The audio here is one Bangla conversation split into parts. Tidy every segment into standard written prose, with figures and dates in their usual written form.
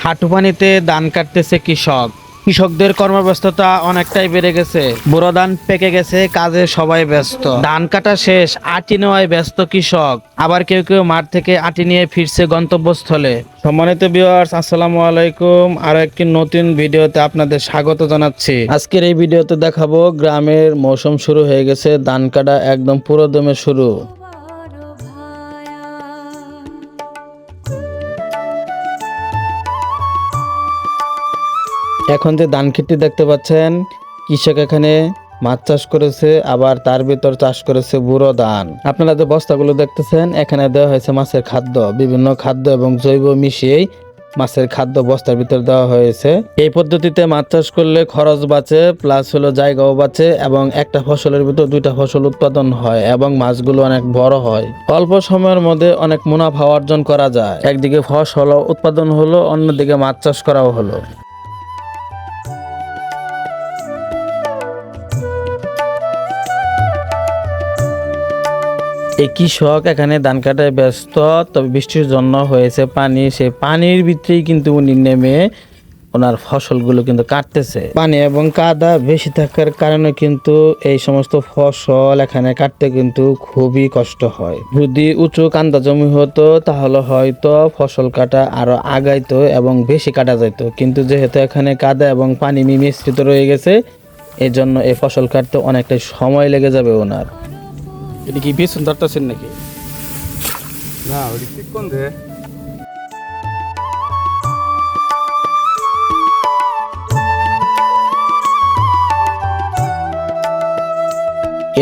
হাঁটু পানিতে ধান কাটতেছে কৃষক। কৃষকদের কর্মব্যস্ততা অনেকটাই বেড়ে গেছে। বোরো ধান পেকে গেছে, কাজে সবাই ব্যস্ত। ধান কাটা শেষ, আটি নেওয়ায় ব্যস্ত কৃষক। আবার কেউ কেউ মাঠ থেকে আটি নিয়ে ফিরছে গন্তব্যস্থলে। সম্মানিত ভিউয়ার্স, আসসালামু আলাইকুম। আরো একটি নতুন ভিডিওতে আপনাদের স্বাগত জানাচ্ছি। আজকের এই ভিডিওতে দেখাবো গ্রামের মৌসুম শুরু হয়ে গেছে, ধান কাটা একদম পুরোদমে শুরু। এখন যে ধান খেতটি দেখতে পাচ্ছেন, কৃষক এখানে মাছ চাষ করেছে, আবার তার ভিতর চাষ করেছে বুড়ো ধান। আপনারা যে বস্তাগুলো দেখতেছেন, এখানে দেওয়া হয়েছে মাছের খাদ্য, বিভিন্ন খাদ্য এবং জৈব মিশিয়েই মাছের খাদ্য বস্তার ভিতর দেওয়া হয়েছে। এই পদ্ধতিতে মাছ চাষ করলে খরচ বাঁচে, প্লাস হলো জায়গাও বাঁচে, এবং একটা ফসলের ভিতর দুইটা ফসল উৎপাদন হয় এবং মাছগুলো অনেক বড় হয়। অল্প সময়ের মধ্যে অনেক মুনাফা অর্জন করা যায়। একদিকে ফসল উৎপাদন হলো, অন্যদিকে মাছ চাষ করাও হলো। এই কৃষক এখানে ধান কাটায় ব্যস্ত, তবে বৃষ্টির জন্য হয়েছে পানি, সেই পানির ভিতরেই কিন্তু উনি নেমে ওনার ফসলগুলো কিন্তু কাটতেছে। পানি এবং কাদা বেশি থাকার কারণে কিন্তু এই সমস্ত ফসল এখানে কাটতে কিন্তু খুবই কষ্ট হয়। যদি উঁচু কান্দা জমি হতো তাহলে হয়তো ফসল কাটা আরো আগাইতো এবং বেশি কাটা যেত, কিন্তু যেহেতু এখানে কাদা এবং পানি মিশ্রিত রয়ে গেছে, এই জন্য এই ফসল কাটতে অনেকটা সময় লেগে যাবে ওনার। এটা কি বেশ ধরতেছেন নাকি? না ওই ঠিক কোন দে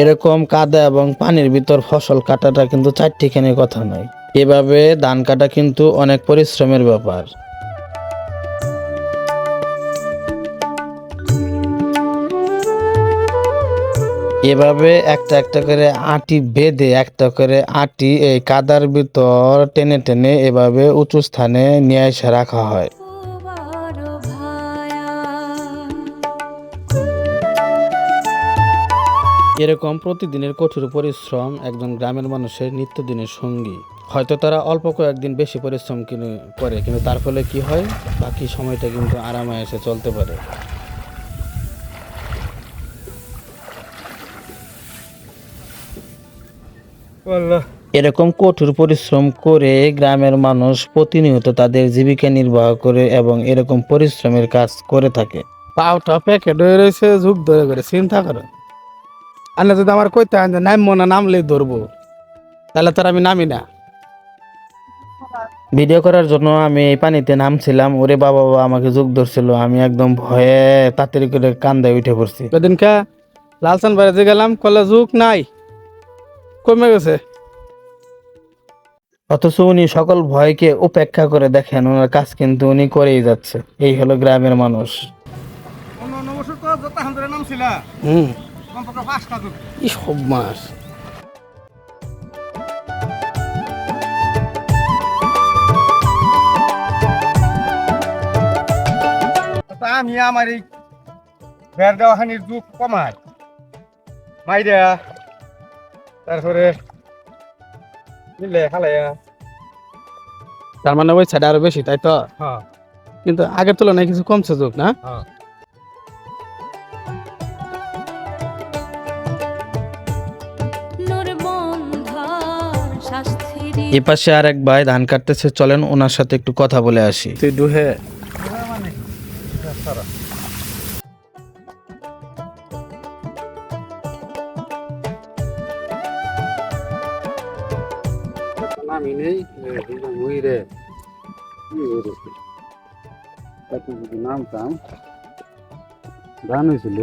এরকম কাদা এবং পানির ভিতর ফসল কাটাটা কিন্তু চারটিখানি কথা নয়। এভাবে ধান কাটা কিন্তু অনেক পরিশ্রমের ব্যাপার। এভাবে একটা একটা করে আটি বেঁধে, একটা করে আটি এই কাদার ভিতর টেনে টেনে এভাবে উঁচু স্থানে নিয়ে এসে রাখা হয়। এরকম প্রতিদিনের কঠোর পরিশ্রম একজন গ্রামের মানুষের নিত্যদিনের সঙ্গী। হয়তো তারা অল্প কয়েকদিন বেশি পরিশ্রম করে, কিন্তু তার ফলে কি হয়, বাকি সময়টা কিন্তু আরামে এসে চলতে পারে। আল্লাহ এরকম কঠোর পরিশ্রম করে গ্রামের মানুষ প্রতিনিয়ত তাদের জীবিকা নির্বাহ করে এবং এরকম পরিশ্রমের কাজ করে থাকে। পাওটা প্যাকেট হয়ে রয়েছে, ঝুঁক ধরে করে চিন্তা করো। আর না যদি আমার কইতে হয় যে নামবো না, নামলেই ধরবো, তাহলে তার আমি নামি না। ভিডিও করার জন্য আমি এই পানিতে নামছিলাম, ওরে বাবা বাবা আমাকে যোগ ধরছিল, আমি একদম ভয়ে তাড়াতাড়ি করে কান্দায় উঠে পড়ছি। সেদিনকে লালচান বাড়িতে গেলাম, কলে ঝুঁক নাই, কমে গেছে। অথচ উনি সকল ভয়কে উপেক্ষা করে দেখেন, ওনার কাজ কিন্তু উনি করেই যাচ্ছে। এই হলো গ্রামের মানুষ। অন্য অন্য বছর তো যত হামদরে নাম ছিল কমপক্ষে 5টা যুগ ই সব মাস তা আমি আমার এই বের দেওয়াখানির যুগ কমাই মাইরা তারপরে মিলে খালাইয়া। তার মানে ওই সাইডে আরো বেশি, তাই তো? হ্যাঁ কিন্তু আগের তুলনায় কিছু কমছে ঝুঁক, না? হ্যাঁ এ পাশে আর এক ভাই ধান কাটতেছে, চলেন ওনার সাথে একটু কথা বলে আসি। তুই ডুহে মানে সারা নামি নেই ওই রে যদি নামতাম ধান হয়েছিল।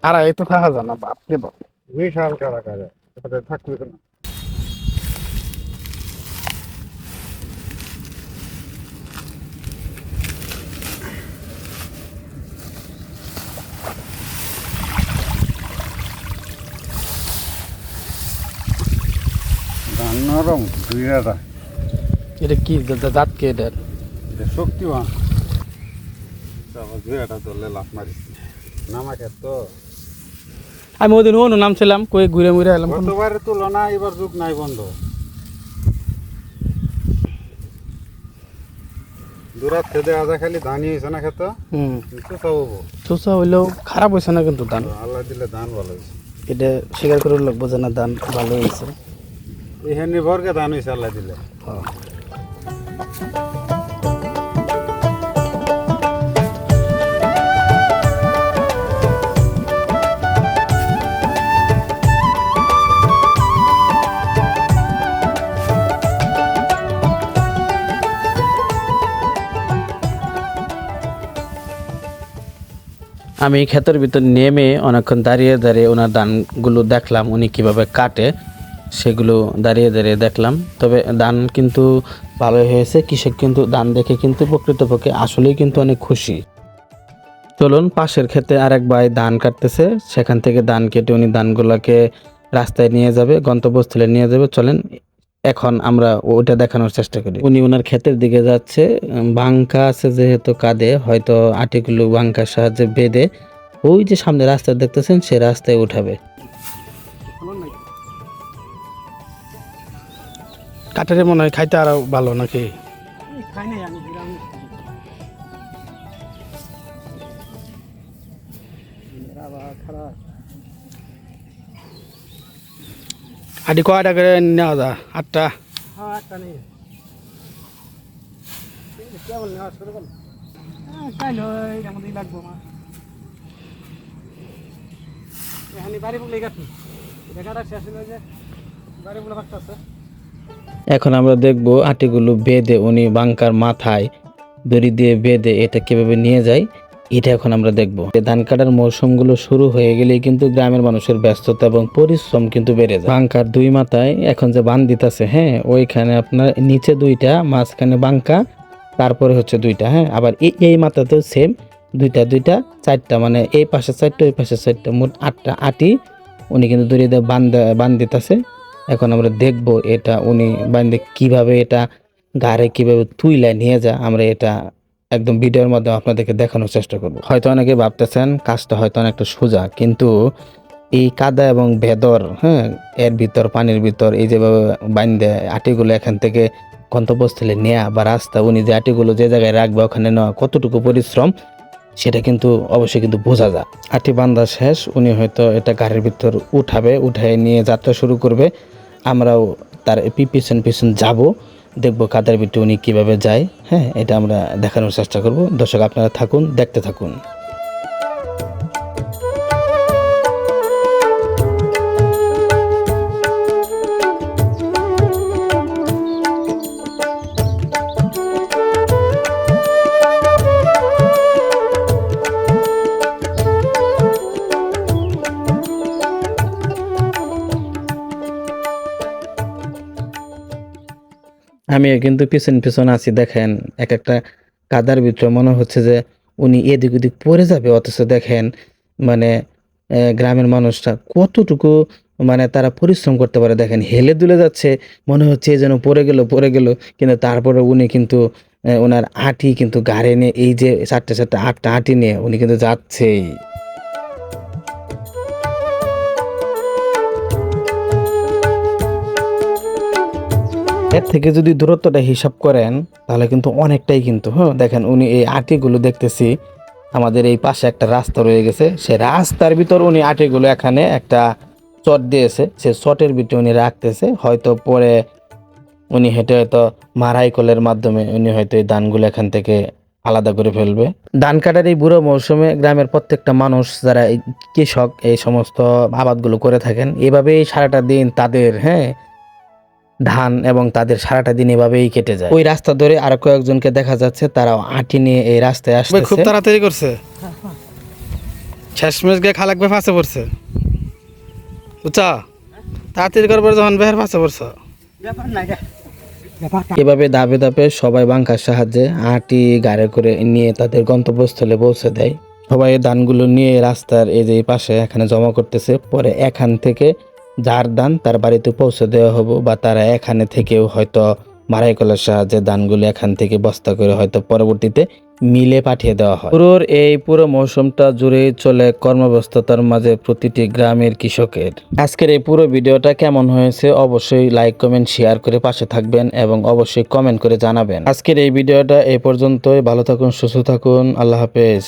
আর এই তো থাকা যায় না, বাপরে বাপ। বিশাল কারাগারে এটাতে থাকবে না। ধান নরম দুইটা এটা কি জাত কে এটার? শক্তিবান দুইটা ধরলে লাফ মারিস নামাকে তো আমি ওদিন নামছিলাম, কই ঘুরে মুড়ে এলাম। গতবারের তুলনা এবার যুগ নাই বন্ধ। দূরাত খেতে আজা খালি ধানই হয়েছে না খেত চোষা হবো চুষা হইলেও খারাপ হয়েছে না কিন্তু ধান আল্লাহ দিলে ধান ভালো হয়েছে এটা স্বীকার করে লাগবো যে না ধান ভালো হয়েছে। এখানে নির্ভরকে ধান হয়েছে আল্লাহ দিলে। হ্যাঁ। আমি ক্ষেতের ভিতর নেমে অনেকক্ষণ দাঁড়িয়ে দাঁড়িয়ে ওনার ধানগুলো দেখলাম উনি কিভাবে কাটে, সেগুলো দাঁড়িয়ে দাঁড়িয়ে দেখলাম। তবে ধান কিন্তু ভালোই হয়েছে, কৃষক কিন্তু ধান দেখে কিন্তু প্রকৃতপক্ষে আসলেই কিন্তু অনেক খুশি। চলুন পাশের ক্ষেতে আরেক ভাই ধান কাটতেছে, সেখান থেকে ধান কেটে উনি ধানগুলোকে রাস্তায় নিয়ে যাবে, গন্তব্যস্থলে নিয়ে যাবে। চলেন এখন আমরা ওইটা দেখানোর চেষ্টা করি। উনি ওনার ক্ষেতের দিকে যাচ্ছে, বাঙ্কা আছে যেহেতু কাঁধে, হয়তো আটিগুলো বাঙ্কার সাহায্যে বেঁধে ওই যে সামনে রাস্তা দেখতেছেন সে রাস্তায় উঠাবে। কাটারে মনে হয় খাইতে আরো ভালো নাকি? আটি কয়টা করে নেওয়া যায়? 8টা। এখন আমরা দেখব আটিগুলো বেঁধে উনি বাঙ্কার মাথায় দড়ি দিয়ে বেঁধে এটা কিভাবে নিয়ে যায়, এটা এখন আমরা দেখব। ধান কাটার মৌসুমগুলো শুরু হয়ে গেলেই কিন্তু গ্রামের মানুষের ব্যস্ততা এবং পরিশ্রম কিন্তু বেড়ে যায়। বাঙ্কার দুই মাথায় এখন যে বান দিতেছে, হ্যাঁ, ওইখানে আপনার নিচে 2টা, মাঝখানে বাঙ্কা, তারপরে হচ্ছে 2টা, হ্যাঁ, আবার এই মাথাতেও সেম 2টা 4টা, মানে এই পাশে 4টা ওই পাশে 4টা, মোট 8টা আটি উনি কিন্তু দড়ি দিয়ে বান দিতেছে। এখন আমরা দেখব এটা উনি বান্ধে কিভাবে এটা ঘাড়ে কিভাবে তুইলা নিয়ে যায়, আমরা এটা একদম ভিডিওর মাধ্যমে আপনাদেরকে দেখানোর চেষ্টা করব। হয়তো অনেকে ভাবতেছেন কাজটা হয়তো অনেকটা সোজা, কিন্তু এই কাদা এবং ভেদর, হ্যাঁ, এর ভিতর পানির ভিতর এই যেভাবে বান্ধে আটিগুলো এখান থেকে গন্তব্যস্থলে নেওয়া বা রাস্তা উনি যে আটিগুলো যে জায়গায় রাখবে ওখানে নেওয়া কতটুকু পরিশ্রম সেটা কিন্তু অবশ্যই কিন্তু বোঝা যায়। আটি বান্ধা শেষ, উনি হয়তো এটা গাড়ির ভিতর উঠায় নিয়ে যাত্রা শুরু করবে। আমরাও তার পিছন পিছন যাব, দেখবো কাদার ভিতরে উনি কীভাবে যায়, হ্যাঁ, এটা আমরা দেখানোর চেষ্টা করব। দর্শক আপনারা থাকুন, দেখতে থাকুন। আমিও কিন্তু পিছন পিছন আছি, দেখেন এক একটা কাদার ভিতরে মনে হচ্ছে যে উনি এদিক ওদিক পড়ে যাবে, অথচ দেখেন মানে গ্রামের মানুষরা কতটুকু মানে তারা পরিশ্রম করতে পারে, দেখেন হেলে দুলে যাচ্ছে, মনে হচ্ছে যেন পড়ে গেল, কিন্তু তারপরে উনি কিন্তু ওনার আটি কিন্তু গাড়ি নিয়ে এই যে 8টা আটি নিয়ে উনি কিন্তু যাচ্ছেই। এর থেকে যদি দূরত্বটা হিসাব করেন তাহলে কিন্তু অনেকটাই কিন্তু, হ্যাঁ, দেখেন উনি এই আটিগুলো দেখতেছি আমাদের এই পাশে একটা রাস্তা রয়ে গেছে, সে রাস্তার ভিতর উনি আটিগুলো এখানে একটা চট দিয়েছে, সে চটের ভিতরে উনি রাখতেছে, হয়তো পরে উনি হেঁটে হয়তো মারাই কলের মাধ্যমে উনি হয়তো এই ধানগুলো এখান থেকে আলাদা করে ফেলবে। ধান কাটার এই বুড়ো মৌসুমে গ্রামের প্রত্যেকটা মানুষ যারা এই কৃষক এই সমস্ত আবাদগুলো করে থাকেন, এভাবেই সারাটা দিন তাদের, হ্যাঁ, ধান এবং তাদের সারাটা দিন এভাবেই কেটে যায়। ওই রাস্তা ধরে আরো কয়েকজনকে দেখা যাচ্ছে, তারাও আটি নিয়ে এই রাস্তায় খুব আসছে। তাড়াতাড়ি করছে, শেষমেশ গিয়ে খালাকবে ফাঁসে পড়ছে, বুঝছা? তাড়াতাড়ি করবার যখন বের ফাঁসে পড়ছে। এভাবে ধাপে ধাপে সবাই বাঙ্কার সাহায্যে আটি গাড়ি করে নিয়ে তাদের গন্তব্যস্থলে পৌঁছে দেয়। সবাই ধানগুলো নিয়ে রাস্তার এই যে পাশে এখানে জমা করতেছে, পরে এখান থেকে যার ধান তার বাড়িতে পৌঁছে দেওয়া হবে, বা তারা এখানে থেকেও হয়তো মারাই কলের সাহায্যে ধানগুলো এখান থেকে বস্তা করে হয়তো পরবর্তীতে মিলে পাঠিয়ে দেওয়া হয়। এই পুরো মৌসুমটা জুড়েই চলে কর্মব্যস্ততার মাঝে প্রতিটি গ্রামের কৃষকের। আজকের এই পুরো ভিডিওটা কেমন হয়েছে অবশ্যই লাইক কমেন্ট শেয়ার করে পাশে থাকবেন এবং অবশ্যই কমেন্ট করে জানাবেন। আজকের এই ভিডিওটা এই পর্যন্তই। ভালো থাকুন, সুস্থ থাকুন, আল্লাহ হাফেজ।